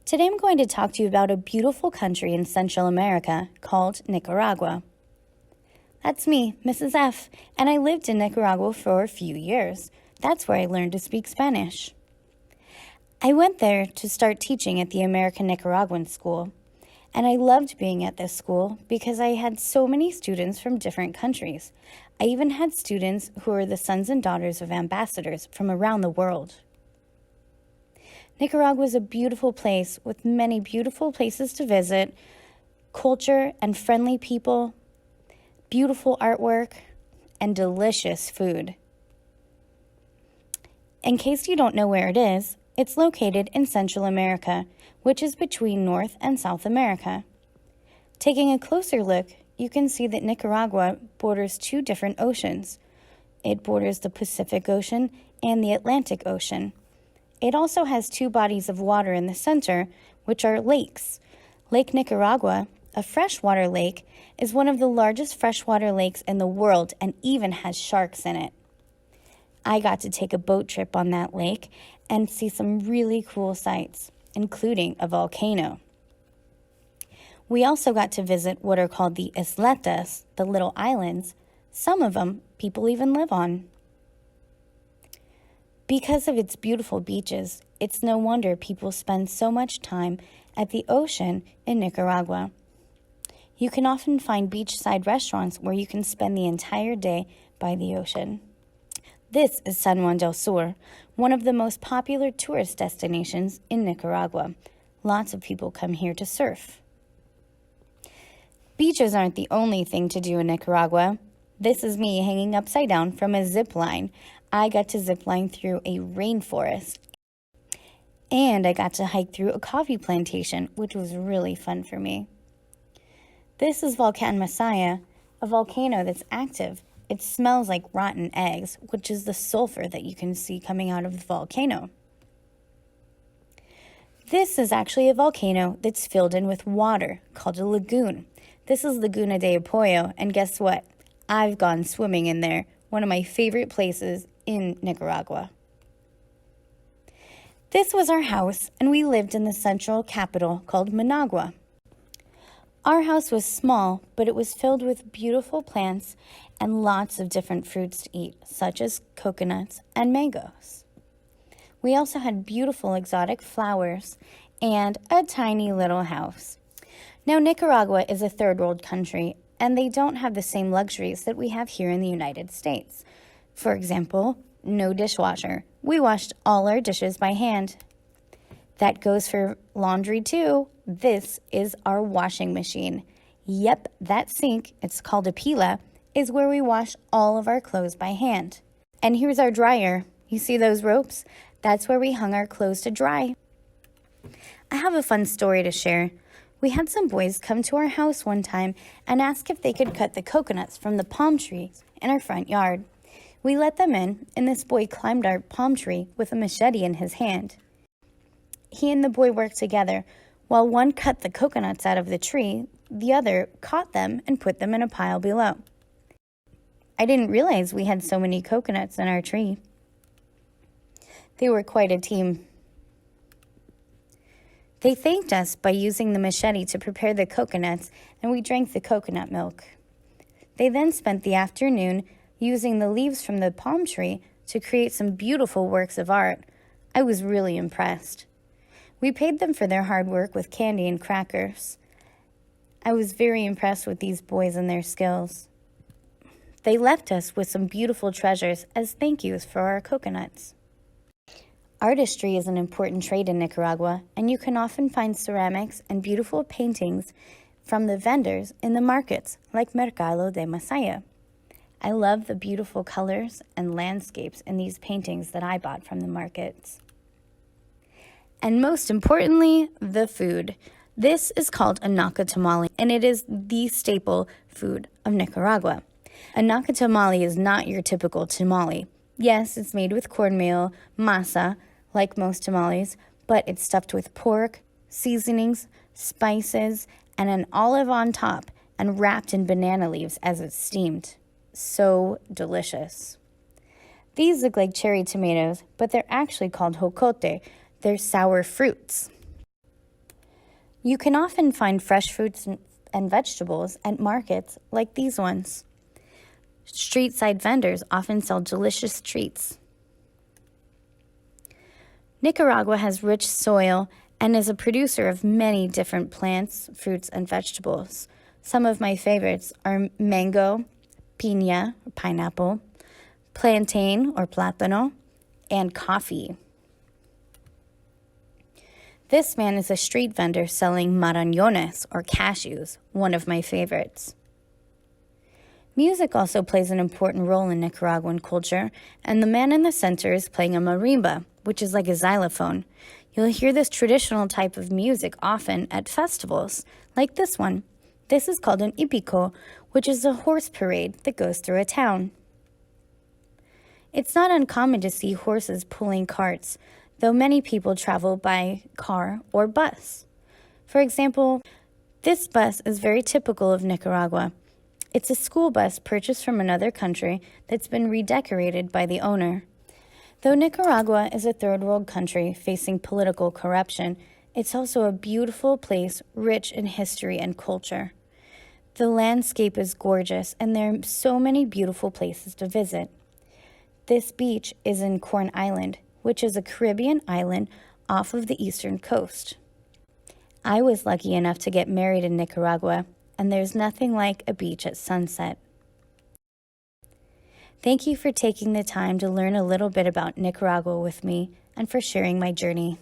Today I'm going to talk to you about a beautiful country in Central America called Nicaragua. That's me, Mrs. F, and I lived in Nicaragua for a few years. That's where I learned to speak Spanish. I went there to start teaching at the American Nicaraguan School, and I loved being at this school because I had so many students from different countries. I even had students who were the sons and daughters of ambassadors from around the world. Nicaragua is a beautiful place with many beautiful places to visit, culture and friendly people, beautiful artwork, and delicious food. In case you don't know where it is, it's located in Central America, which is between North and South America. Taking a closer look, you can see that Nicaragua borders two different oceans. It borders the Pacific Ocean and the Atlantic Ocean. It also has two bodies of water in the center, which are lakes. Lake Nicaragua, a freshwater lake, is one of the largest freshwater lakes in the world and even has sharks in it. I got to take a boat trip on that lake and see some really cool sights, including a volcano. We also got to visit what are called the isletas, the little islands. Some of them people even live on. Because of its beautiful beaches, it's no wonder people spend so much time at the ocean in Nicaragua. You can often find beachside restaurants where you can spend the entire day by the ocean. This is San Juan del Sur, one of the most popular tourist destinations in Nicaragua. Lots of people come here to surf. Beaches aren't the only thing to do in Nicaragua. This is me hanging upside down from a zip line. I got to zip line through a rainforest, and I got to hike through a coffee plantation, which was really fun for me. This is Volcan Masaya, a volcano that's active. It smells like rotten eggs, which is the sulfur that you can see coming out of the volcano. This is actually a volcano that's filled in with water, called a lagoon. This is Laguna de Apoyo, and guess what? I've gone swimming in there, one of my favorite places in Nicaragua. This was our house, and we lived in the central capital called Managua. Our house was small, but it was filled with beautiful plants and lots of different fruits to eat, such as coconuts and mangoes. We also had beautiful exotic flowers and a tiny little house. Now, Nicaragua is a third world country, and they don't have the same luxuries that we have here in the United States. For example, no dishwasher. We washed all our dishes by hand. That goes for laundry too. This is our washing machine. Yep, that sink, it's called a pila, is where we wash all of our clothes by hand. And here's our dryer. You see those ropes? That's where we hung our clothes to dry. I have a fun story to share. We had some boys come to our house one time and ask if they could cut the coconuts from the palm trees in our front yard. We let them in, and this boy climbed our palm tree with a machete in his hand. He and the boy worked together. While one cut the coconuts out of the tree, the other caught them and put them in a pile below. I didn't realize we had so many coconuts in our tree. They were quite a team. They thanked us by using the machete to prepare the coconuts, and we drank the coconut milk. They then spent the afternoon using the leaves from the palm tree to create some beautiful works of art. I was really impressed. We paid them for their hard work with candy and crackers. I was very impressed with these boys and their skills. They left us with some beautiful treasures as thank yous for our coconuts. Artistry is an important trade in Nicaragua, and you can often find ceramics and beautiful paintings from the vendors in the markets, like Mercado de Masaya. I love the beautiful colors and landscapes in these paintings that I bought from the markets. And most importantly, the food. This is called a naca tamale, and it is the staple food of Nicaragua. A naca tamale is not your typical tamale. Yes, it's made with cornmeal, masa, like most tamales, but it's stuffed with pork, seasonings, spices, and an olive on top, and wrapped in banana leaves as it's steamed. So delicious. These look like cherry tomatoes, but they're actually called jocote. They're sour fruits. You can often find fresh fruits and vegetables at markets like these ones. Street-side vendors often sell delicious treats. Nicaragua has rich soil and is a producer of many different plants, fruits, and vegetables. Some of my favorites are mango, piña, or pineapple, plantain or plátano, and coffee. This man is a street vendor selling marañones or cashews, one of my favorites. Music also plays an important role in Nicaraguan culture, and the man in the center is playing a marimba, which is like a xylophone. You'll hear this traditional type of music often at festivals, like this one. This is called an hípico, which is a horse parade that goes through a town. It's not uncommon to see horses pulling carts, though many people travel by car or bus. For example, this bus is very typical of Nicaragua. It's a school bus purchased from another country that's been redecorated by the owner. Though Nicaragua is a third world country facing political corruption, it's also a beautiful place rich in history and culture. The landscape is gorgeous, and there are so many beautiful places to visit. This beach is in Corn Island, which is a Caribbean island off of the eastern coast. I was lucky enough to get married in Nicaragua, and there's nothing like a beach at sunset. Thank you for taking the time to learn a little bit about Nicaragua with me and for sharing my journey.